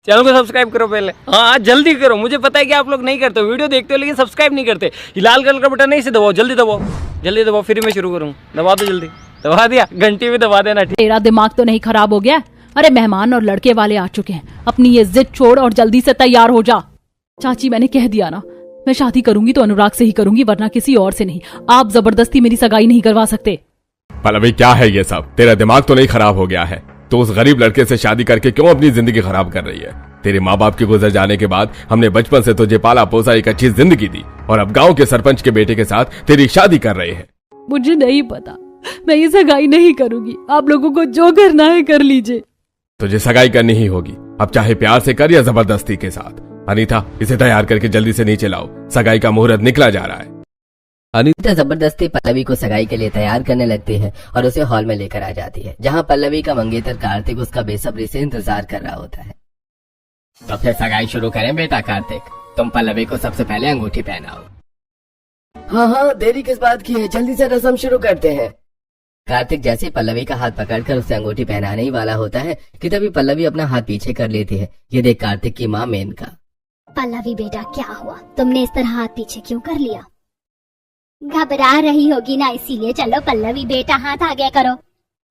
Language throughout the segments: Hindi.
चैनल को सब्सक्राइब करो पहले। हाँ जल्दी करो, मुझे पता है कि आप लोग नहीं करते हो, वीडियो देखते हो लेकिन सब्सक्राइब नहीं करते। ये लाल कलर का बटन नहीं, इसे दबाओ, जल्दी दबाओ, जल्दी दबाओ, फिर मैं शुरू करूँ। दबा दो जल्दी, दबा दिया, घंटी भी दबा देना। तेरा दिमाग तो नहीं खराब हो गया? अरे मेहमान और लड़के वाले आ चुके हैं, अपनी ये जिद छोड़ और जल्दी से तैयार हो जा। चाची मैंने कह दिया ना, मैं शादी करूंगी तो अनुराग से ही करूंगी, वरना किसी और से नहीं। आप जबरदस्ती मेरी सगाई नहीं करवा सकते। पल्लवी क्या है ये सब? तेरा दिमाग तो नहीं खराब हो गया है? तो उस गरीब लड़के से शादी करके क्यों अपनी जिंदगी खराब कर रही है? तेरे माँ बाप के गुजर जाने के बाद हमने बचपन से तुझे पाला पोसा, एक अच्छी जिंदगी दी, और अब गांव के सरपंच के बेटे के साथ तेरी शादी कर रहे हैं। मुझे नहीं पता, मैं ये सगाई नहीं करूंगी। आप लोगों को जो करना है कर लीजिए। तुझे सगाई करनी ही होगी, अब चाहे प्यार से कर या जबरदस्ती के साथ। अनीता, इसे तैयार करके जल्दी से नीचे लाओ, सगाई का मुहूर्त निकला जा रहा है। अनीता जबरदस्ती पल्लवी को सगाई के लिए तैयार करने लगती है और उसे हॉल में लेकर आ जाती है, जहां पल्लवी का मंगेतर कार्तिक उसका बेसब्री से इंतजार कर रहा होता है। तो फिर सगाई शुरू करें बेटा कार्तिक, तुम पल्लवी को सबसे पहले अंगूठी पहनाओ। हाँ, देरी किस बात की है, जल्दी से रस्म शुरू करते हैं। कार्तिक जैसे ही पल्लवी का हाथ पकड़कर उसे अंगूठी पहनाने ही वाला होता है कि तभी पल्लवी अपना हाथ पीछे कर लेती है। ये देख कार्तिक की माँ मेनका। पल्लवी बेटा क्या हुआ, तुमने इस तरह हाथ पीछे क्यों कर लिया? घबरा रही होगी ना, इसीलिए। चलो पल्लवी बेटा हाथ आगे करो।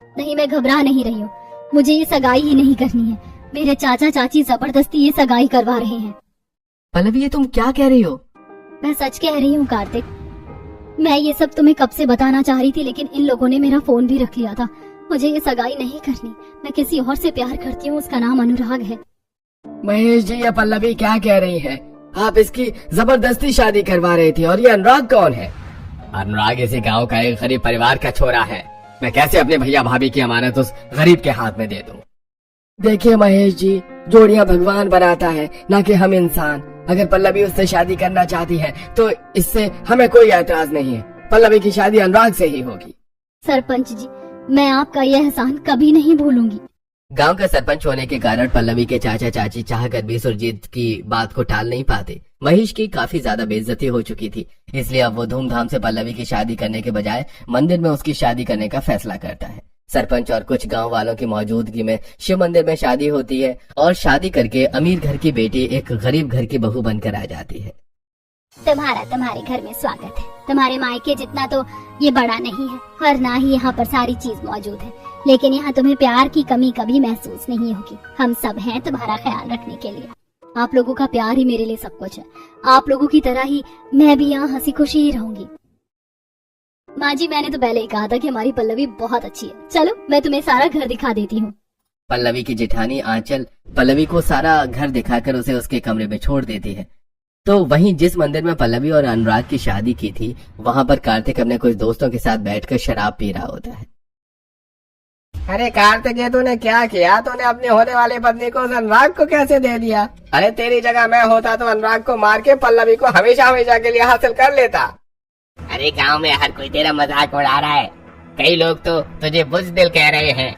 नहीं, मैं घबरा नहीं रही हूँ, मुझे ये सगाई ही नहीं करनी है। मेरे चाचा चाची जबरदस्ती ये सगाई करवा रहे हैं। पल्लवी ये तुम क्या कह रही हो? मैं सच कह रही हूँ कार्तिक, मैं ये सब तुम्हें कब से बताना चाह रही थी, लेकिन इन लोगों ने मेरा फोन भी रख लिया था। मुझे ये सगाई नहीं करनी, मैं किसी और से प्यार करती हूँ, उसका नाम अनुराग है। महेश जी, ये पल्लवी क्या कह रही है? आप इसकी जबरदस्ती शादी करवा रही थी, और ये अनुराग कौन है? अनुराग इसी गांव का एक गरीब परिवार का छोरा है। मैं कैसे अपने भैया भाभी की अमानत उस गरीब के हाथ में दे दूं? देखिए महेश जी, जोड़ियां भगवान बनाता है, ना कि हम इंसान। अगर पल्लवी उससे शादी करना चाहती है तो इससे हमें कोई एतराज नहीं है। पल्लवी की शादी अनुराग से ही होगी। सरपंच जी, मैं आपका यह एहसान कभी नहीं भूलूंगी। गांव का सरपंच होने के कारण पल्लवी के चाचा चाची चाहकर भी सुरजीत की बात को टाल नहीं पाते। महेश की काफी ज्यादा बेइज्जती हो चुकी थी, इसलिए अब वो धूमधाम से पल्लवी की शादी करने के बजाय मंदिर में उसकी शादी करने का फैसला करता है। सरपंच और कुछ गांव वालों की मौजूदगी में शिव मंदिर में शादी होती है, और शादी करके अमीर घर की बेटी एक गरीब घर की बहू बनकर आ जाती है। तुम्हारे घर में स्वागत है। तुम्हारे मायके जितना तो ये बड़ा नहीं है, और ना ही यहाँ पर सारी चीज मौजूद है, लेकिन यहाँ तुम्हें प्यार की कमी कभी महसूस नहीं होगी। हम सब हैं तुम्हारा ख्याल रखने के लिए। आप लोगों का प्यार ही मेरे लिए सब कुछ है। आप लोगों की तरह ही मैं भी यहाँ हंसी खुशी ही रहूंगी। माँ जी, मैंने तो पहले ही कहा था कि हमारी पल्लवी बहुत अच्छी है। चलो मैं तुम्हें सारा घर दिखा देती हूँ। पल्लवी की जेठानी आंचल पल्लवी को सारा घर दिखाकर उसे उसके कमरे में छोड़ देती है। तो वहीं जिस मंदिर में पल्लवी और अनुराग की शादी की थी, वहाँ पर कार्तिक अपने कुछ दोस्तों के साथ बैठकर शराब पी रहा होता है। अरे कार्तिक, ये तूने क्या किया? तूने अपनी होने वाली पत्नी को अनुराग को कैसे दे दिया? अरे तेरी जगह मैं होता तो अनुराग को मार के पल्लवी को हमेशा हमेशा के लिए हासिल कर लेता। अरे गांव में हर कोई तेरा मजाक उड़ा रहा है, कई लोग तो तुझे बुज़दिल कह रहे हैं।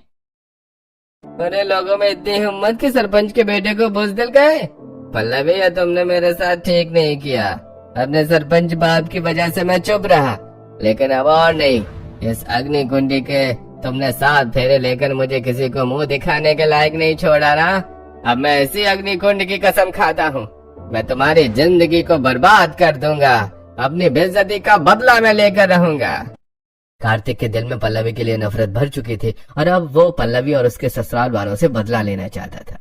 अरे लोगों में इतनी हिम्मत कि सरपंच के बेटे को बुज़दिल कहे? पल्लवी, ये तुमने मेरे साथ ठीक नहीं किया। अपने सरपंच बाप की वजह से मैं चुप रहा, लेकिन अब और नहीं। इस अग्नि कुंडी के तुमने 7 फेरे लेकर मुझे किसी को मुंह दिखाने के लायक नहीं छोड़ा ना। अब मैं इसी अग्नि कुंड की कसम खाता हूँ, मैं तुम्हारी जिंदगी को बर्बाद कर दूंगा। अपनी बेइज्जती का बदला मैं लेकर रहूंगा। कार्तिक के दिल में पल्लवी के लिए नफरत भर चुकी थी, और अब वो पल्लवी और उसके ससुराल वालों से बदला लेना चाहता था।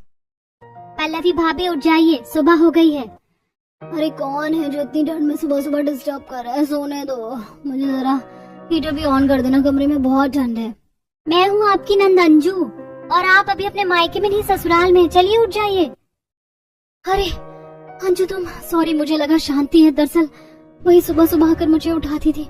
पल्लवी भाभी उठ जाइए, सुबह हो गई है। अरे कौन है जो इतनी ठंड में सुबह सुबह डिस्टर्ब कर रहा है? सोने दो मुझे, जरा हीटर भी ऑन कर देना, कमरे में बहुत ठंड है। मैं हूँ आपकी नंद अंजू, और आप अभी अपने मायके में नहीं ससुराल में। चलिए उठ जाइए। अरे अंजू तुम, सॉरी, मुझे लगा शांति है, दरअसल वही सुबह सुबह आकर मुझे उठाती थी।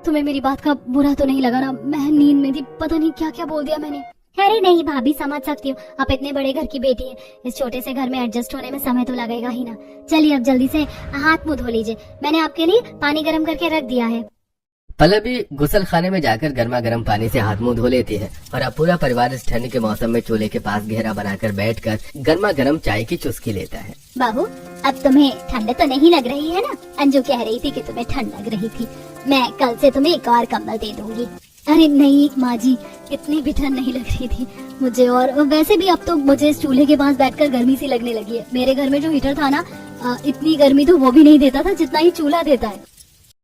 तुम्हें मेरी बात का बुरा तो नहीं लगा ना? मैं नींद में थी, पता नहीं क्या क्या बोल दिया मैंने। अरे नहीं भाभी, समझ सकती हूँ, आप इतने बड़े घर की बेटी हैं, इस छोटे से घर में एडजस्ट होने में समय तो लगेगा ही ना। चलिए अब जल्दी से हाथ मुंह धो लीजिए, मैंने आपके लिए पानी गर्म करके रख दिया है। पल्लवी गुसल खाने में जाकर गर्मा गर्म पानी से हाथ मुंह धो लेती है, और अब पूरा परिवार इस ठंड के मौसम में चूल्हे के पास घेरा बनाकर बैठकर गर्मा गर्म चाय की चुस्की लेता है। बाबू, अब तुम्हें ठंड तो नहीं लग रही है ना? अंजू कह रही थी कि तुम्हें ठंड लग रही थी। मैं कल से तुम्हें एक और कंबल दे दूंगी। अरे नहीं माँ जी, इतनी भी ठंड नहीं लग रही थी मुझे। और वैसे भी अब तो मुझे इस चूल्हे के पास बैठकर गर्मी सी लगने लगी है। मेरे घर में जो हीटर था ना, इतनी गर्मी तो वो भी नहीं देता था जितना ही चूल्हा देता है।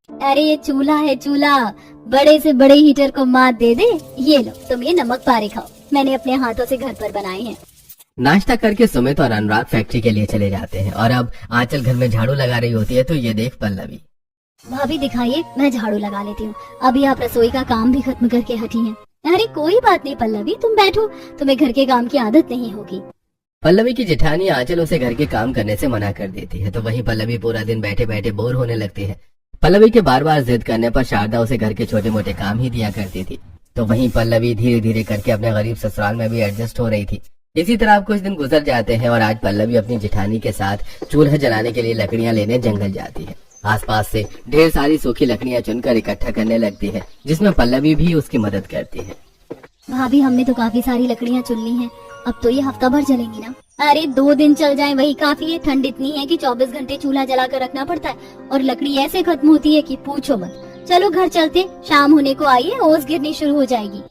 अरे ये चूल्हा है चूल्हा, बड़े से बड़े हीटर को मात दे दे। ये लो तुम ये नमक पारे खाओ, मैंने अपने हाथों से घर पर बनाए हैं। नाश्ता करके सुमित और अनुराग फैक्ट्री के लिए चले जाते हैं और अब आंचल घर में झाड़ू लगा रही होती है तो ये देख पल्लवी। भाभी दिखाइए, मैं झाड़ू लगा लेती हूँ। अभी आप रसोई का काम भी खत्म करके हटी हैं। अरे कोई बात नहीं पल्लवी, तुम बैठो, तुम्हें घर के काम की आदत नहीं होगी। पल्लवी की जेठानी आंचल उसे घर के काम करने से मना कर देती है तो वहीं पल्लवी पूरा दिन बैठे बैठे बोर होने लगती है। पल्लवी के बार बार जिद करने पर शारदा उसे घर के छोटे मोटे काम ही दिया करती थी। तो वहीं पल्लवी धीरे धीरे करके अपने गरीब ससुराल में भी एडजस्ट हो रही थी। इसी तरह कुछ दिन गुजर जाते हैं और आज पल्लवी अपनी जेठानी के साथ चूल्हा जलाने के लिए लकड़ियां लेने जंगल जाती है। आसपास से ढेर सारी सूखी लकड़ियां चुनकर इकट्ठा करने लगती है, जिसमें पल्लवी भी उसकी मदद करती है। भाभी हमने तो काफी सारी लकड़ियां चुन ली हैं, अब तो ये हफ्ता भर चलेंगी ना? अरे 2 दिन चल जाएं वही काफी है। ठंड इतनी है कि 24 घंटे चूल्हा जलाकर रखना पड़ता है और लकड़ी ऐसे खत्म होती है कि पूछो मत। चलो घर चलते, शाम होने को आई है, ओस गिरनी शुरू हो जाएगी।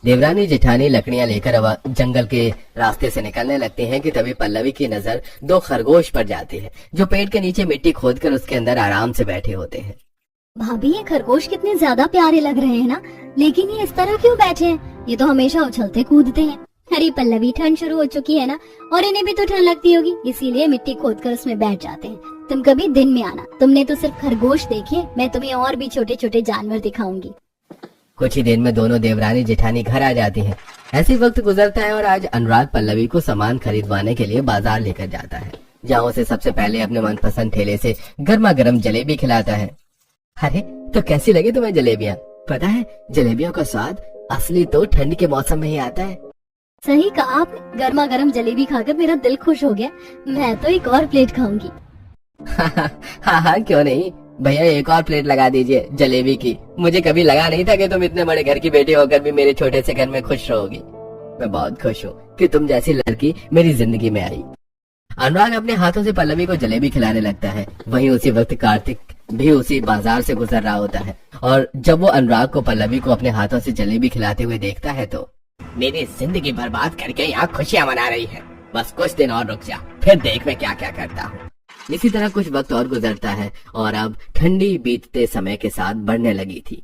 देवरानी जेठानी लकड़ियां लेकर अब जंगल के रास्ते से निकलने लगती हैं कि तभी पल्लवी की नजर 2 खरगोश पर जाती है जो पेड़ के नीचे मिट्टी खोदकर उसके अंदर आराम से बैठे होते हैं। भाभी ये खरगोश कितने ज्यादा प्यारे लग रहे हैं ना, लेकिन ये इस तरह क्यों बैठे हैं? ये तो हमेशा उछलते कूदते हैं। अरे पल्लवी, ठंड शुरू हो चुकी है ना, और इन्हें भी तो ठंड लगती होगी, इसीलिए मिट्टी खोदकर उसमें बैठ जाते हैं। तुम कभी दिन में आना, तुमने तो सिर्फ खरगोश देखे, मैं तुम्हें और भी छोटे छोटे जानवर दिखाऊंगी। कुछ ही देर में दोनों देवरानी जेठानी घर आ जाती हैं। ऐसे वक्त गुजरता है और आज अनुराग पल्लवी को सामान खरीदवाने के लिए बाजार लेकर जाता है, जहाँ उसे सबसे पहले अपने मनपसंद ठेले से गर्मा गर्म जलेबी खिलाता है। अरे तो कैसी लगी तुम्हें जलेबियाँ? पता है जलेबियों का स्वाद असली तो ठंड के मौसम में ही आता है। सही कहा आपने, गर्मा गर्म जलेबी खाकर मेरा दिल खुश हो गया। मैं तो एक और प्लेट खाऊंगी। हाँ क्यों नहीं भैया, एक और प्लेट लगा दीजिए जलेबी की। मुझे कभी लगा नहीं था कि तुम इतने बड़े घर की बेटी होकर भी मेरे छोटे से घर में खुश रहोगी। मैं बहुत खुश हूँ कि तुम जैसी लड़की मेरी जिंदगी में आई। अनुराग अपने हाथों से पल्लवी को जलेबी खिलाने लगता है। वहीं उसी वक्त कार्तिक भी उसी बाजार से गुजर रहा होता है और जब वो अनुराग को पल्लवी को अपने हाथों से जलेबी खिलाते हुए देखता है तो मेरी जिंदगी बर्बाद करके यहाँ खुशियाँ मना रही है। बस कुछ दिन और रुक जा, फिर देख मैं क्या क्या करता हूँ। इसी तरह कुछ वक्त और गुजरता है और अब ठंडी बीतते समय के साथ बढ़ने लगी थी।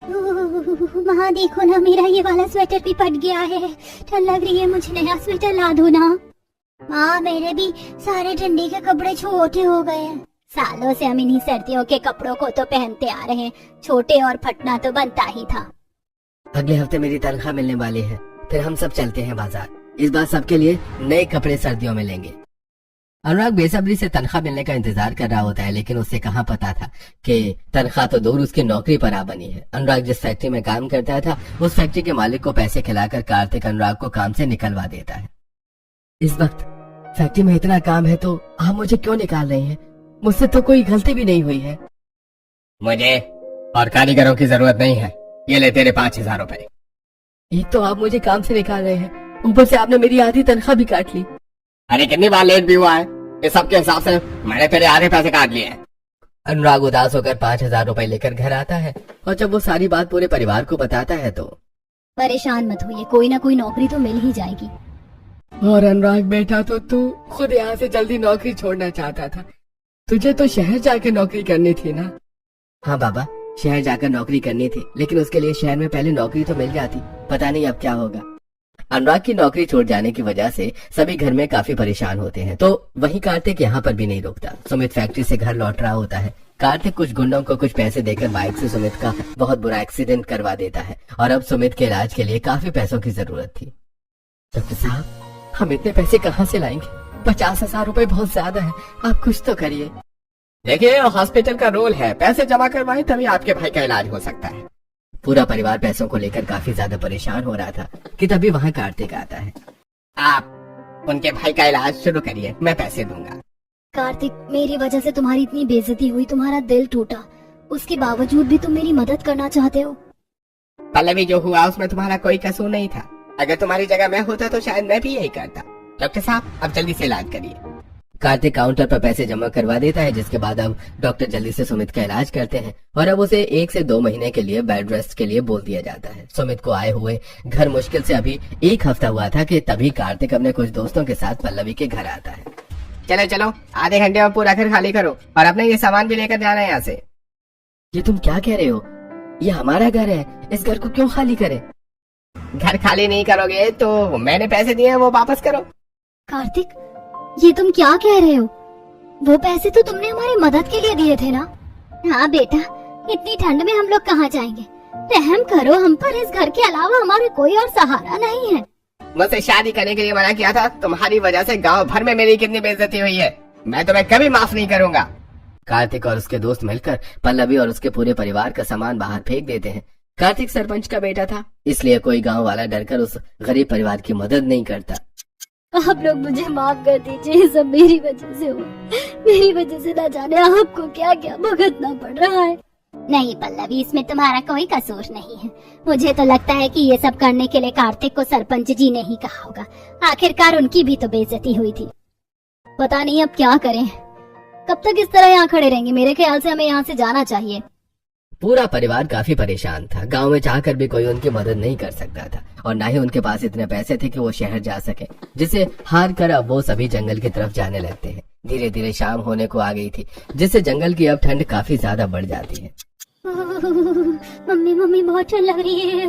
माँ देखो ना, मेरा ये वाला स्वेटर भी फट गया है, ठंड लग रही है, मुझे नया स्वेटर ला दो ना। माँ मेरे भी सारे ठंडी के कपड़े छोटे हो गए हैं। सालों से हम इन्हीं सर्दियों के कपड़ों को तो पहनते आ रहे हैं, छोटे और फटना तो बनता ही था। अगले हफ्ते मेरी तनख्वाह मिलने वाली है, फिर हम सब चलते हैं बाजार। इस बार सबके लिए नए कपड़े सर्दियों में लेंगे। अनुराग बेसब्री से तनख्वाह मिलने का इंतजार कर रहा होता है, लेकिन उसे कहाँ पता था कि तनख्वाह तो दूर उसकी नौकरी पर आ बनी है। अनुराग जिस फैक्ट्री में काम करता था उस फैक्ट्री के मालिक को पैसे खिलाकर कार्तिक अनुराग को काम से निकलवा देता है। इस वक्त फैक्ट्री में इतना काम है तो आप मुझे क्यों निकाल रहे हैं? मुझसे तो कोई गलती भी नहीं हुई है। मुझे और कारीगरों की जरूरत नहीं है, ये ले तेरे 5000 रुपए। एक तो आप मुझे काम से निकाल रहे हैं, ऊपर से आपने मेरी आधी तनख्वाह भी काट ली। अरे कितनी बार लेट भी हुआ है, इस सब के हिसाब से मैंने तेरे आधे पैसे काट लिए हैं। अनुराग उदास होकर 5000 रुपए लेकर घर आता है और जब वो सारी बात पूरे परिवार को बताता है तो परेशान मत होइए, कोई ना कोई नौकरी तो मिल ही जाएगी। और अनुराग बेटा तो तू खुद यहाँ से जल्दी नौकरी छोड़ना चाहता था, तुझे तो शहर जाकर नौकरी करनी थी ना? हाँ बाबा, शहर जाकर नौकरी करनी थी, लेकिन उसके लिए शहर में पहले नौकरी तो मिल जाती। पता नहीं अब क्या होगा। अनुराग की नौकरी छोड़ जाने की वजह से सभी घर में काफी परेशान होते हैं। तो वहीं कार्तिक यहाँ पर भी नहीं रुकता। सुमित फैक्ट्री से घर लौट रहा होता है। कार्तिक कुछ गुंडों को कुछ पैसे देकर बाइक से सुमित का बहुत बुरा एक्सीडेंट करवा देता है और अब सुमित के इलाज के लिए काफी पैसों की जरूरत थी। डॉक्टर साहब, हम इतने पैसे कहाँ से लाएंगे? 50,000 रुपए बहुत ज्यादा है, आप कुछ तो करिए। देखिए, हॉस्पिटल का रूल है, पैसे जमा करवाएं तभी आपके भाई का इलाज हो सकता है। पूरा परिवार पैसों को लेकर काफी ज्यादा परेशान हो रहा था कि तभी वहाँ कार्तिक आता है। आप उनके भाई का इलाज शुरू करिए, मैं पैसे दूंगा। कार्तिक, मेरी वजह से तुम्हारी इतनी बेइज्जती हुई, तुम्हारा दिल टूटा, उसके बावजूद भी तुम मेरी मदद करना चाहते हो। पल्लवी, जो हुआ उसमें तुम्हारा कोई कसूर नहीं था। अगर तुम्हारी जगह मैं होता तो शायद मैं भी यही करता। डॉक्टर साहब, अब जल्दी से इलाज करिए। कार्तिक काउंटर पर पैसे जमा करवा देता है, जिसके बाद अब डॉक्टर जल्दी से सुमित का इलाज करते हैं और अब उसे 1 से 2 महीने के लिए बेड रेस्ट के लिए बोल दिया जाता है। सुमित को आए हुए घर मुश्किल से अभी 1 हफ्ता हुआ था कि तभी कार्तिक अपने कुछ दोस्तों के साथ पल्लवी के घर आता है। चलो चलो, आधे घंटे में पूरा घर खाली करो और अपना ये सामान भी लेकर जाना है यहाँ से। ये तुम क्या कह रहे हो? ये हमारा घर है, इस घर को क्यों खाली करें? घर खाली नहीं करोगे तो मैंने पैसे दिए हैं वो वापस करो। कार्तिक, ये तुम क्या कह रहे हो? वो पैसे तो तुमने हमारी मदद के लिए दिए थे ना? हाँ बेटा, इतनी ठंड में हम लोग कहाँ जाएंगे? रहम करो हम पर, इस घर के अलावा हमारा कोई और सहारा नहीं है। मुझसे शादी करने के लिए मना किया था, तुम्हारी वजह से गांव भर में मेरी कितनी बेइज्जती हुई है, मैं तुम्हें कभी माफ नहीं करूंगा। कार्तिक और उसके दोस्त मिलकर पल्लवी और उसके पूरे परिवार का सामान बाहर फेंक देते हैं। कार्तिक सरपंच का बेटा था, इसलिए कोई गांव वाला डरकर उस गरीब परिवार की मदद नहीं करता। आप लोग मुझे माफ कर दीजिए, ये सब मेरी वजह से हुआ। मेरी वजह से ना जाने आपको क्या क्या भुगतना पड़ रहा है। नहीं पल्लवी, इसमें तुम्हारा कोई कसूर नहीं है। मुझे तो लगता है कि ये सब करने के लिए कार्तिक को सरपंच जी ने ही कहा होगा। आखिरकार उनकी भी तो बेइज्जती हुई थी। पता नहीं अब क्या करें, कब तक इस तरह यहाँ खड़े रहेंगे? मेरे ख्याल से हमें यहाँ से जाना चाहिए। पूरा परिवार काफी परेशान था। गांव में चाहकर भी कोई उनकी मदद नहीं कर सकता था और न ही उनके पास इतने पैसे थे कि वो शहर जा सके, जिसे हार कर अब वो सभी जंगल की तरफ जाने लगते हैं। धीरे धीरे शाम होने को आ गई थी, जिससे जंगल की अब ठंड काफी ज्यादा बढ़ जाती है। मम्मी मम्मी बहुत ठंड लग रही है,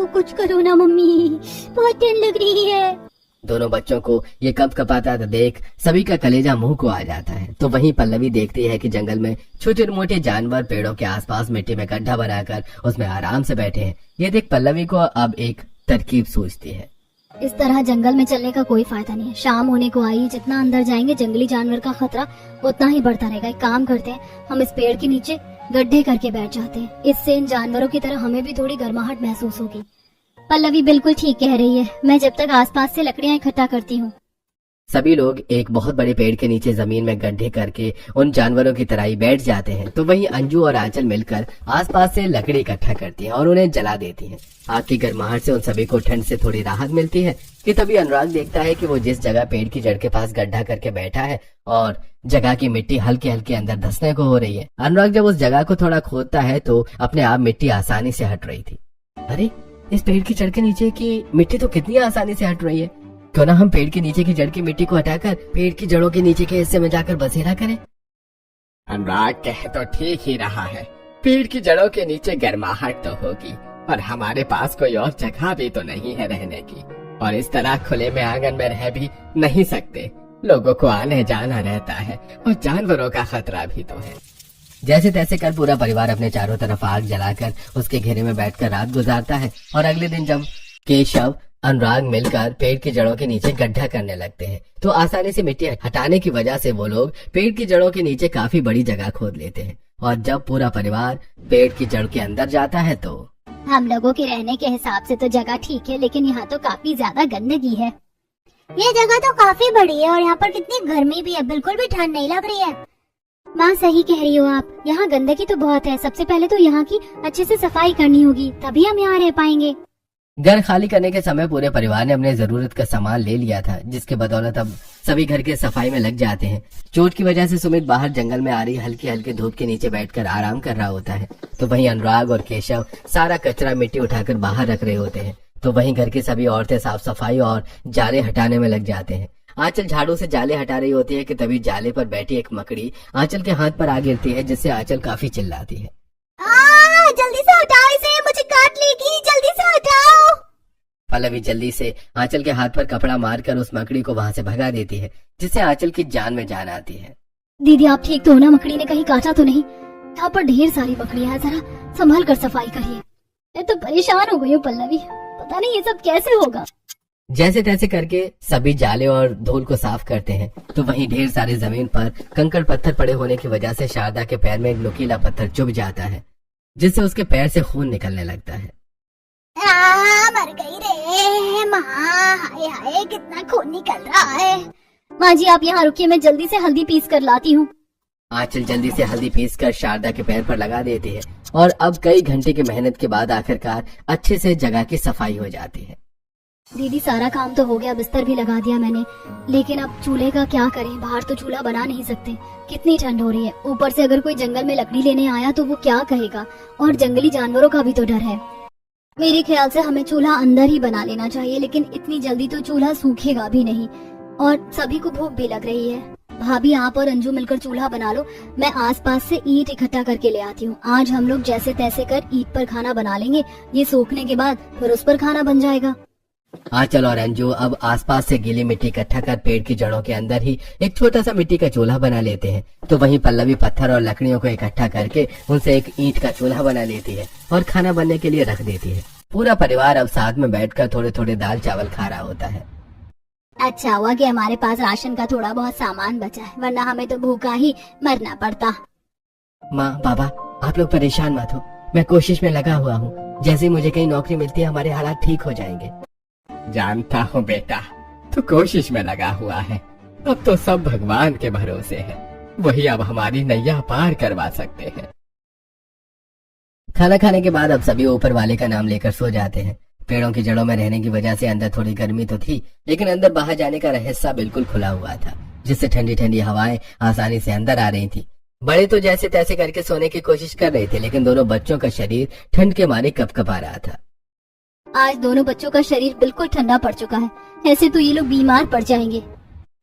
कुछ करो ना मम्मी, बहुत ठंड लग रही है। दोनों बच्चों को ये कब कपाता था देख सभी का कलेजा मुंह को आ जाता है। तो वहीं पल्लवी देखती है कि जंगल में छोटे मोटे जानवर पेड़ों के आसपास मिट्टी में गड्ढा बनाकर उसमें आराम से बैठे हैं। ये देख पल्लवी को अब एक तरकीब सूझती है। इस तरह जंगल में चलने का कोई फायदा नहीं है। शाम होने को आई, जितना अंदर जाएंगे जंगली जानवर का खतरा उतना ही बढ़ता रहेगा। एक काम करते हैं, हम इस पेड़ के नीचे गड्ढे करके बैठ जाते हैं। इससे इन जानवरों की तरह हमें भी थोड़ी गर्माहट महसूस होगी। पल्लवी बिल्कुल ठीक कह रही है, मैं जब तक आसपास से लकड़ियां इकट्ठा करती हूँ। सभी लोग एक बहुत बड़े पेड़ के नीचे जमीन में गड्ढे करके उन जानवरों की तरह ही बैठ जाते हैं। तो वहीं अंजू और आंचल मिलकर आसपास से लकड़ी इकट्ठा करती हैं और उन्हें जला देती हैं। आग की गर्माहट से उन सभी को ठंड से थोड़ी राहत मिलती है कि तभी अनुराग देखता है कि वो जिस जगह पेड़ की जड़ के पास गड्ढा करके बैठा है और जगह की मिट्टी हल्के हल्के अंदर धंसने को हो रही है। अनुराग जब उस जगह को थोड़ा खोदता है तो अपने आप मिट्टी आसानी से हट रही थी। अरे, इस पेड़ की जड़ के नीचे की मिट्टी तो कितनी आसानी से हट रही है। क्यों ना हम पेड़ के नीचे की जड़ की मिट्टी को हटाकर पेड़ की जड़ों के नीचे के हिस्से में जाकर बसेरा करें। अनुराग कह तो ठीक ही रहा है, पेड़ की जड़ों के नीचे गर्माहट तो होगी और हमारे पास कोई और जगह भी तो नहीं है रहने की, और इस तरह खुले में आंगन में रह भी नहीं सकते। लोगों को आने जाना रहता है और जानवरों का खतरा भी तो है। जैसे तैसे कर पूरा परिवार अपने चारों तरफ आग जलाकर उसके घेरे में बैठकर रात गुजारता है और अगले दिन जब केशव अनुराग मिलकर पेड़ की जड़ों के नीचे गड्ढा करने लगते हैं तो आसानी से मिट्टी हटाने की वजह से वो लोग पेड़ की जड़ों के नीचे काफी बड़ी जगह खोद लेते हैं। और जब पूरा परिवार पेड़ की जड़ के अंदर जाता है तो हम लोगों के रहने के हिसाब से तो जगह ठीक है, लेकिन यहाँ तो काफी ज्यादा गंदगी है। ये जगह तो काफी बड़ी है और यहाँ पर कितनी गर्मी भी है, बिल्कुल भी ठंड नहीं लग रही है। माँ सही कह रही हो आप, यहाँ गंदगी तो बहुत है। सबसे पहले तो यहाँ की अच्छे से सफाई करनी होगी, तभी हम यहाँ रह पाएंगे। घर खाली करने के समय पूरे परिवार ने अपने जरूरत का सामान ले लिया था, जिसके बदौलत अब सभी घर के सफाई में लग जाते हैं। चोट की वजह से सुमित बाहर जंगल में आ रही हल्की हल्की धूप के नीचे बैठकर आराम कर रहा होता है। तो वहीं अनुराग और केशव सारा कचरा मिट्टी उठाकर बाहर रख रहे होते हैं। तो वहीं घर की सभी औरतें साफ सफाई और जाले हटाने में लग जाते हैं। आंचल झाड़ू से जाले हटा रही होती है कि तभी जाले पर बैठी एक मकड़ी आंचल के हाथ पर आ गिरती है, जिससे आंचल काफी चिल्लाती है। जल्दी से हटाओ इसे, मुझे काट लेगी, जल्दी से हटाओ। पल्लवी जल्दी से आंचल के हाथ पर कपड़ा मारकर उस मकड़ी को वहां से भगा देती है, जिससे आंचल की जान में जान आती है। दीदी आप ठीक तो हो ना? मकड़ी ने कहीं काटा तो नहीं? यहाँ पर ढेर सारी मकड़ियां हैं, जरा संभल कर सफाई करिए। मैं तो परेशान हो गई हूँ पल्लवी, पता नहीं ये सब कैसे होगा। जैसे तैसे करके सभी जाले और धूल को साफ करते हैं। तो वहीं ढेर सारी जमीन पर कंकड़ पत्थर पड़े होने की वजह से शारदा के पैर में एक नुकीला पत्थर चुभ जाता है, जिससे उसके पैर से खून निकलने लगता है। मर गई रे माँ, हाय हाय कितना खून निकल रहा है। माँ जी आप यहाँ रुकिए, मैं जल्दी से हल्दी पीस कर लाती हूँ। आंचल जल्दी से हल्दी पीसकर शारदा के पैर पर लगा देती है और अब कई घंटे की मेहनत के बाद आखिरकार अच्छे से जगह की सफाई हो जाती है। दीदी सारा काम तो हो गया, बिस्तर भी लगा दिया मैंने, लेकिन अब चूल्हे का क्या करें? बाहर तो चूल्हा बना नहीं सकते, कितनी ठंड हो रही है। ऊपर से अगर कोई जंगल में लकड़ी लेने आया तो वो क्या कहेगा, और जंगली जानवरों का भी तो डर है। मेरे ख्याल से हमें चूल्हा अंदर ही बना लेना चाहिए, लेकिन इतनी जल्दी तो चूल्हा सूखेगा भी नहीं, और सभी को भूख भी लग रही है। भाभी आप और अंजू मिलकर चूल्हा बना लो, मैं आसपास से ईंट इकट्ठा करके ले आती हूँ। आज हम लोग जैसे तैसे कर ईंट पर खाना बना लेंगे, ये सूखने के बाद फिर उस पर खाना बन जाएगा। आंचल और अंजू अब आसपास से गीली मिट्टी इकट्ठा कर पेड़ की जड़ों के अंदर ही एक छोटा सा मिट्टी का चूल्हा बना लेते हैं। तो वहीं पल्लवी पत्थर और लकड़ियों को इकट्ठा करके उनसे एक ईंट का चूल्हा बना लेती है और खाना बनने के लिए रख देती है। पूरा परिवार अब साथ में बैठकर थोड़े थोड़े दाल चावल खा रहा होता है। अच्छा हुआ कि हमारे पास राशन का थोड़ा बहुत सामान बचा है, वरना हमें तो भूखा ही मरना पड़ता। माँ बाबा आप लोग परेशान मत हो, मैं कोशिश में लगा हुआ हूँ। जैसे ही मुझे कहीं नौकरी मिलती है हमारे हालात ठीक हो जाएंगे। जानता हूँ बेटा, तू कोशिश में लगा हुआ है, अब तो सब भगवान के भरोसे है, वही अब हमारी नैया पार करवा सकते हैं। खाना खाने के बाद अब सभी ऊपर वाले का नाम लेकर सो जाते हैं। पेड़ों की जड़ों में रहने की वजह से अंदर थोड़ी गर्मी तो थी, लेकिन अंदर बाहर जाने का रहस्य बिल्कुल खुला हुआ था, जिससे ठंडी ठंडी हवाएं आसानी से अंदर आ रही थी। बड़े तो जैसे तैसे करके सोने की कोशिश कर रहे थे, लेकिन दोनों बच्चों का शरीर ठंड के मारे कपकपा रहा था। आज दोनों बच्चों का शरीर बिल्कुल ठंडा पड़ चुका है, ऐसे तो ये लोग बीमार पड़ जाएंगे।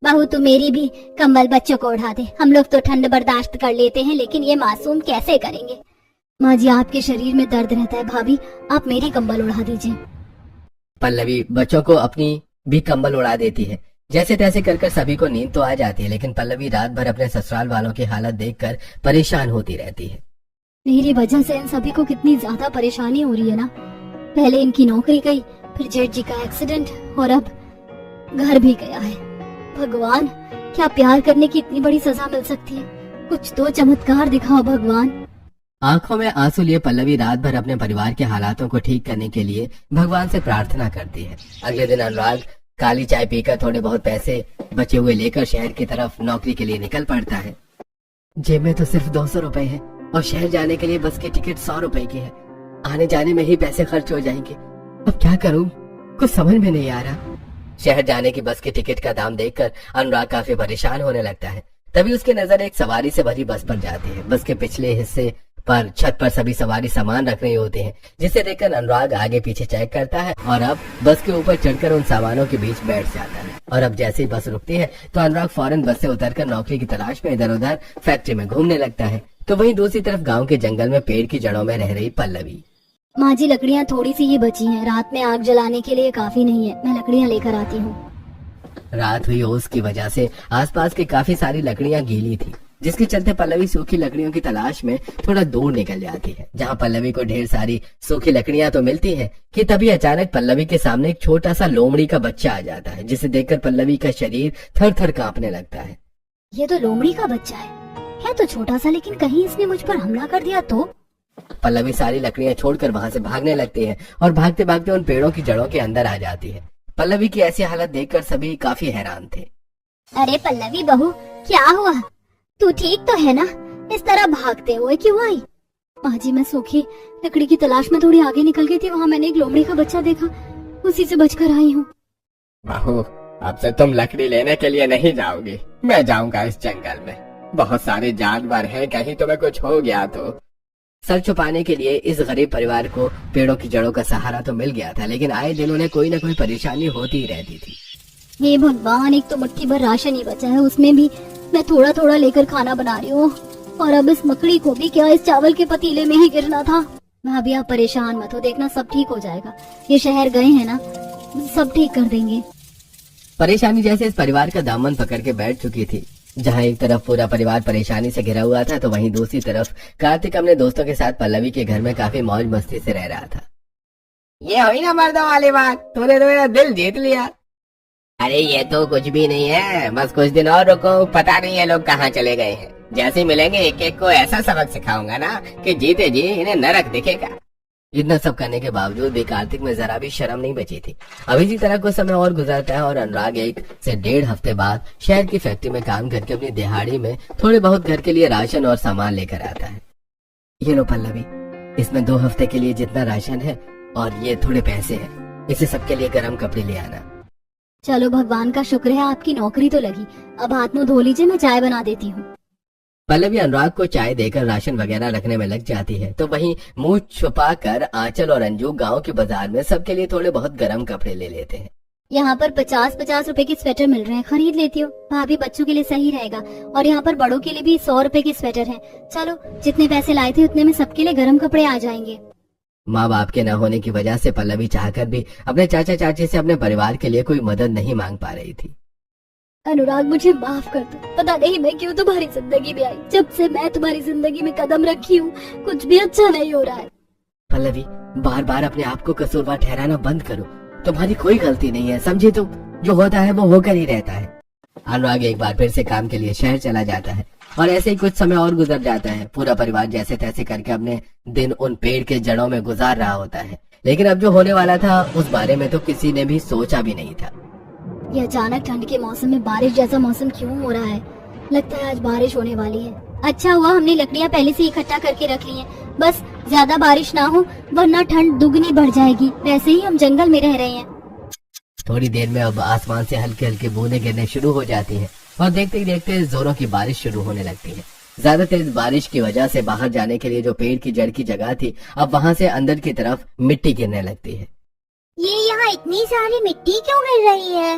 बहू तू मेरी भी कंबल बच्चों को उड़ा दे, हम लोग तो ठंड बर्दाश्त कर लेते हैं, लेकिन ये मासूम कैसे करेंगे? माँ जी आपके शरीर में दर्द रहता है, भाभी आप मेरी कंबल उड़ा दीजिए। पल्लवी बच्चों को अपनी भी कंबल उड़ा देती है। जैसे तैसे कर सभी को नींद तो आ जाती है, लेकिन पल्लवी रात भर अपने ससुराल वालों की हालत देखकर परेशान होती रहती है। मेरी वजह से इन सभी को कितनी ज्यादा परेशानी हो रही है ना। पहले इनकी नौकरी गई, फिर जेठ जी का एक्सीडेंट, और अब घर भी गया है। भगवान क्या प्यार करने की इतनी बड़ी सजा मिल सकती है? कुछ तो चमत्कार दिखाओ भगवान। आंखों में आंसू लिए पल्लवी रात भर अपने परिवार के हालातों को ठीक करने के लिए भगवान से प्रार्थना करती है। अगले दिन अनुराग काली चाय पीकर थोड़े बहुत पैसे बचे हुए लेकर शहर की तरफ नौकरी के लिए निकल पड़ता है। जेब में तो सिर्फ 200 रुपए है और शहर जाने के लिए बस की टिकट 100 रुपए की है। आने जाने में ही पैसे खर्च हो जाएंगे, अब क्या करूं? कुछ समझ में नहीं आ रहा। शहर जाने की बस की टिकट का दाम देखकर अनुराग काफी परेशान होने लगता है। तभी उसकी नजर एक सवारी से भरी बस पर जाती है। बस के पिछले हिस्से पर छत पर सभी सवारी सामान रख रहे होते हैं, जिसे देखकर अनुराग आगे पीछे चेक करता है और अब बस के ऊपर चढ़कर उन सामानों के बीच बैठ जाता है। और अब जैसे ही बस रुकती है तो अनुराग फौरन बस से उतरकर नौकरी की तलाश में इधर उधर फैक्ट्री में घूमने लगता है। तो वहीं दूसरी तरफ गाँव के जंगल में पेड़ की जड़ों में रह रही पल्लवी। माँ जी लकड़ियाँ थोड़ी सी ही बची हैं, रात में आग जलाने के लिए काफी नहीं है, मैं लकड़ियाँ लेकर आती हूँ। रात हुई ओस की वजह से आसपास की काफी सारी लकड़ियां गीली थी, जिसके चलते पल्लवी सूखी लकड़ियों की तलाश में थोड़ा दूर निकल जाती है। जहां पल्लवी को ढेर सारी सूखी लकड़ियां तो मिलती हैं कि तभी अचानक पल्लवी के सामने एक छोटा सा लोमड़ी का बच्चा आ जाता है, जिसे देखकर पल्लवी का शरीर थर थर कांपने लगता है। ये तो लोमड़ी का बच्चा है तो छोटा सा, लेकिन कहीं इसने मुझ पर हमला कर दिया तो? पल्लवी सारी लकड़ियां छोड़कर वहां से भागने लगती है और भागते भागते उन पेड़ों की जड़ों के अंदर आ जाती है। पल्लवी की ऐसी हालत देखकर सभी काफी हैरान थे। अरे पल्लवी बहू क्या हुआ? तू ठीक तो है ना? इस तरह भागते हुए क्यों आई? माँ जी मैं सूखी लकड़ी की तलाश में थोड़ी आगे निकल गई थी, वहाँ मैंने एक लोमड़ी का बच्चा देखा, उसी से बचकर आई हूँ। बहू अब से तुम लकड़ी लेने के लिए नहीं जाओगी, मैं जाऊंगा इस जंगल में, बहुत सारे जानवर हैं, कहीं तुम्हें कुछ हो गया तो। सर छुपाने के लिए इस गरीब परिवार को पेड़ों की जड़ों का सहारा तो मिल गया था, लेकिन आए दिन उन्हें कोई न कोई परेशानी होती ही रहती थी। हे भगवान, एक तो मुट्ठी भर राशन ही बचा है, उसमें भी मैं थोड़ा थोड़ा लेकर खाना बना रही हूँ, और अब इस मकड़ी को भी क्या इस चावल के पतीले में ही गिरना था। भाभी आप परेशान मत हो, देखना सब ठीक हो जाएगा, ये शहर गए हैं ना, सब ठीक कर देंगे। परेशानी जैसे इस परिवार का दामन पकड़ के बैठ चुकी थी। जहाँ एक तरफ पूरा परिवार परेशानी से घिरा हुआ था, तो वहीं दूसरी तरफ कार्तिक अपने दोस्तों के साथ पल्लवी के घर में काफी मौज मस्ती से रह रहा था। ये हुई ना मर्दों वाली बात, तूने तो मेरा दिल जीत लिया। अरे ये तो कुछ भी नहीं है, बस कुछ दिन और रुको, पता नहीं ये लोग कहाँ चले गए हैं। जैसे मिलेंगे एक एक को ऐसा सबक सिखाऊंगा ना कि जीते जी इन्हें नरक दिखेगा। इतना सब करने के बावजूद भी कार्तिक में जरा भी शर्म नहीं बची थी। अब इसी तरह कुछ समय और गुजरता है और अनुराग 1 से 1.5 हफ्ते बाद शहर की फैक्ट्री में काम करके अपनी दिहाड़ी में थोड़े बहुत घर के लिए राशन और सामान लेकर आता है। ये लो पल्लवी, इसमें 2 हफ्ते के लिए जितना राशन है और ये थोड़े पैसे हैं, इसे सबके लिए गर्म कपड़े ले आना। चलो भगवान का शुक्र है आपकी नौकरी तो लगी। अब हाथ मुंह धो लीजिए, मैं चाय बना देती हूँ। पल्लवी अनुराग को चाय देकर राशन वगैरह रखने में लग जाती है, तो वहीं मुंह छुपा कर आंचल और अंजू गांव के बाजार में सबके लिए थोड़े बहुत गर्म कपड़े ले लेते हैं। यहाँ पर 50-50 रुपए के स्वेटर मिल रहे हैं, खरीद लेती हो भाभी, बच्चों के लिए सही रहेगा। और यहाँ पर बड़ों के लिए भी 100 रुपए के स्वेटर हैं। चलो जितने पैसे लाए थे उतने में सबके लिए गर्म कपड़े आ जाएंगे। माँ बाप के न होने की वजह से पल्लवी चाहकर भी अपने चाचा चाची से अपने परिवार के लिए कोई मदद नहीं मांग पा रही थी। अनुराग मुझे माफ कर दो, पता नहीं मैं क्यों तुम्हारी जिंदगी में आई। जब से मैं तुम्हारी जिंदगी में कदम रखी हूँ कुछ भी अच्छा नहीं हो रहा है। पल्लवी बार बार अपने आप को कसूरवार ठहराना बंद करो, तुम्हारी कोई गलती नहीं है, समझी तुम? जो होता है वो होकर ही रहता है। अनुराग एक बार फिर से काम के लिए शहर चला जाता है और ऐसे ही कुछ समय और गुजर जाता है। पूरा परिवार जैसे तैसे करके अपने दिन उन पेड़ के जड़ों में गुजार रहा होता है, लेकिन अब जो होने वाला था उस बारे में तो किसी ने भी सोचा भी नहीं था। ये अचानक ठंड के मौसम में बारिश जैसा मौसम क्यों हो रहा है? लगता है आज बारिश होने वाली है। अच्छा हुआ हमने लकड़ियाँ पहले से इकट्ठा करके रख ली हैं, बस ज्यादा बारिश ना हो वरना ठंड दुगनी बढ़ जाएगी। वैसे ही हम जंगल में रह रहे हैं। थोड़ी देर में अब आसमान से हल्के हल्के बूंदें गिरने शुरू हो जाती हैं और देखते ही देखते जोरों की बारिश शुरू होने लगती है। ज्यादा तेज बारिश की वजह से बाहर जाने के लिए जो पेड़ की जड़ की जगह थी, अब वहाँ से अंदर की तरफ मिट्टी गिरने लगती है। ये यहाँ इतनी सारी मिट्टी क्यों गिर रही है?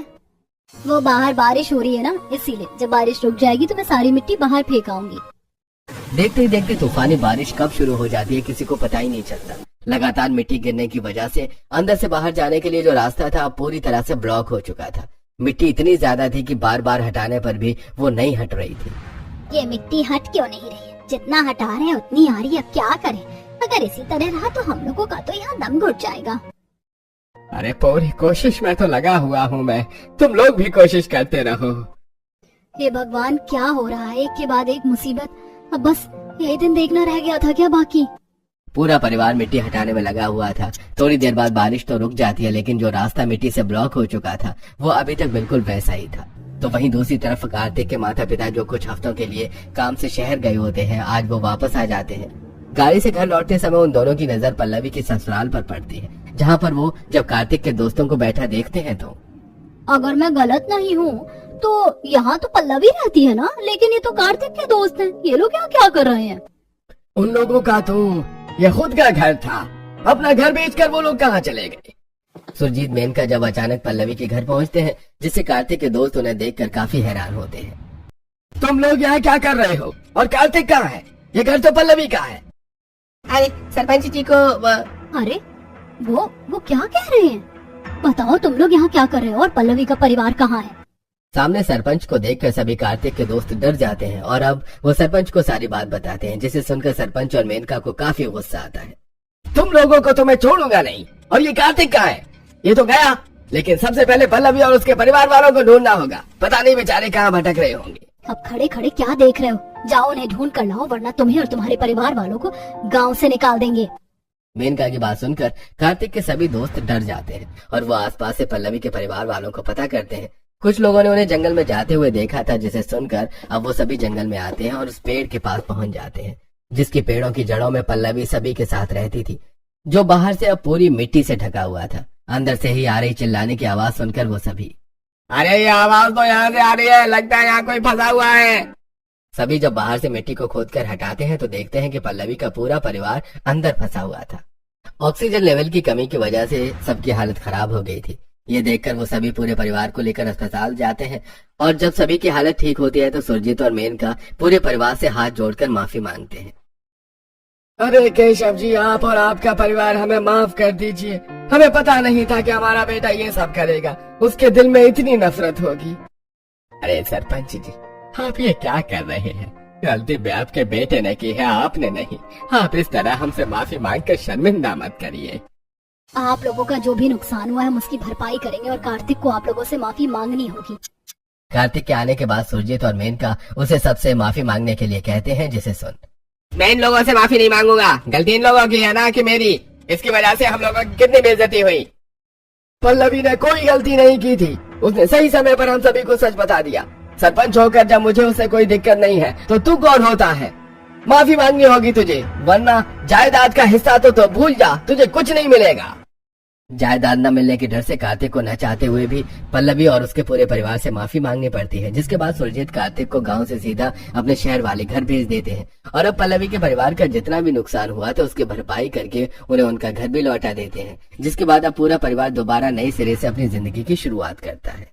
वो बाहर बारिश हो रही है ना, इसीलिए। जब बारिश रुक जाएगी तो मैं सारी मिट्टी बाहर फेंक आऊंगी। देखते ही देखते तूफानी बारिश कब शुरू हो जाती है किसी को पता ही नहीं चलता। लगातार मिट्टी गिरने की वजह से अंदर से बाहर जाने के लिए जो रास्ता था अब पूरी तरह से ब्लॉक हो चुका था। मिट्टी इतनी ज्यादा थी कि बार बार हटाने पर भी वो नहीं हट रही थी। ये मिट्टी हट क्यों नहीं रही है? जितना हटा रहे हैं उतनी आ रही है, अब क्या करें? अगर इसी तरह रहा तो हम लोगों का तो यहाँ दम घुट जाएगा। अरे पूरी कोशिश में तो लगा हुआ हूँ मैं, तुम लोग भी कोशिश करते रहो। हे भगवान क्या हो रहा है? एक के बाद एक मुसीबत। अब बस यही दिन देखना रह गया था क्या बाकी? पूरा परिवार मिट्टी हटाने में लगा हुआ था। थोड़ी देर बाद बारिश तो रुक जाती है, लेकिन जो रास्ता मिट्टी से ब्लॉक हो चुका था वो अभी तक बिल्कुल वैसा ही था। तो वहीं दूसरी तरफ कार्तिक के माता पिता जो कुछ हफ्तों के लिए काम से शहर गए होते हैं, आज वो वापस आ जाते हैं। गाड़ी से घर लौटते समय उन दोनों की नजर पल्लवी के ससुराल पर पड़ती है, जहाँ पर वो जब कार्तिक के दोस्तों को बैठा देखते हैं तो अगर मैं गलत नहीं हूँ तो यहाँ तो पल्लवी रहती है ना, लेकिन ये तो कार्तिक के दोस्त हैं। ये लोग यहाँ क्या कर रहे हैं? उन लोगों का तो ये खुद का घर था, अपना घर बेचकर वो लोग कहाँ चले गए? सुरजीत मेनका जब अचानक पल्लवी के घर पहुँचते हैं, जिससे कार्तिक के दोस्त उन्हें देखकर काफी हैरान होते हैं। तुम लोग यहाँ क्या कर रहे हो? और कार्तिक कहाँ है? ये घर तो पल्लवी का है। अरे सरपंच जी को अरे वो क्या कह रहे हैं? बताओ तुम लोग यहाँ क्या कर रहे हो और पल्लवी का परिवार कहाँ है? सामने सरपंच को देखकर सभी कार्तिक के दोस्त डर जाते हैं और अब वो सरपंच को सारी बात बताते हैं, जिसे सुनकर सरपंच और मेनका को काफी गुस्सा आता है। तुम लोगों को तो मैं छोड़ूंगा नहीं। और ये कार्तिक कहाँ है? ये तो गया, लेकिन सबसे पहले पल्लवी और उसके परिवार वालों को ढूंढना होगा। पता नहीं बेचारे कहाँ भटक रहे होंगे। अब खड़े खड़े क्या देख रहे हो? जाओ उन्हें ढूंढ कर लाओ, वरना तुम्हें और तुम्हारे परिवार वालों को गाँव से निकाल देंगे। मेनका की बात सुनकर कार्तिक के सभी दोस्त डर जाते हैं और वो आसपास से पल्लवी के परिवार वालों को पता करते हैं। कुछ लोगों ने उन्हें जंगल में जाते हुए देखा था, जिसे सुनकर अब वो सभी जंगल में आते हैं और उस पेड़ के पास पहुंच जाते हैं, जिसकी पेड़ों की जड़ों में पल्लवी सभी के साथ रहती थी, जो बाहर से अब पूरी मिट्टी से ढका हुआ था। अंदर से ही आ रही चिल्लाने की आवाज सुनकर वो सभी, अरे ये आवाज तो यहाँ से आ रही है, लगता है यहाँ कोई फंसा हुआ है। सभी जब बाहर से मिट्टी को खोदकर हटाते हैं तो देखते हैं कि पल्लवी का पूरा परिवार अंदर फंसा हुआ था। ऑक्सीजन लेवल की कमी की वजह से सबकी हालत खराब हो गई थी। ये देखकर वो सभी पूरे परिवार को लेकर अस्पताल जाते हैं और जब सभी की हालत ठीक होती है तो सुरजीत और मेनका पूरे परिवार से हाथ जोड़कर माफी मांगते हैं। अरे केशव जी, आप और आपका परिवार हमें माफ कर दीजिए। हमें पता नहीं था कि हमारा बेटा ये सब करेगा। उसके दिल में इतनी नफरत होगी। अरे सरपंच जी, आप ये क्या कर रहे हैं? गलती भी आपके बेटे ने की है, आपने नहीं। आप इस तरह हमसे माफी मांगकर शर्मिंदा मत करिए। आप लोगों का जो भी नुकसान हुआ है हम उसकी भरपाई करेंगे और कार्तिक को आप लोगों से माफी मांगनी होगी। कार्तिक के आने के बाद सुरजीत और मेनका उसे सबसे माफी मांगने के लिए कहते हैं, जिसे सुन, मैं इन लोगों से माफी नहीं मांगूंगा। गलती इन लोगों की है ना कि मेरी। इसकी वजह से हम लोगों की कितनी बेइज्जती हुई। पल्लवी ने कोई गलती नहीं की थी। उसने सही समय पर हम सभी को सच बता दिया। सरपंच होकर जब मुझे उससे कोई दिक्कत नहीं है तो तू कौन होता है? माफी मांगनी होगी तुझे, वरना जायदाद का हिस्सा तो भूल जा, तुझे कुछ नहीं मिलेगा। जायदाद न मिलने के डर से कार्तिक को न चाहते हुए भी पल्लवी और उसके पूरे परिवार से माफी मांगनी पड़ती है, जिसके बाद सुरजीत कार्तिक को गांव से सीधा अपने शहर वाले घर भेज देते हैं और अब पल्लवी के परिवार का जितना भी नुकसान हुआ था उसकी भरपाई करके उन्हें उनका घर भी लौटा देते हैं, जिसके बाद अब पूरा परिवार दोबारा नए सिरे से अपनी जिंदगी की शुरुआत करता है।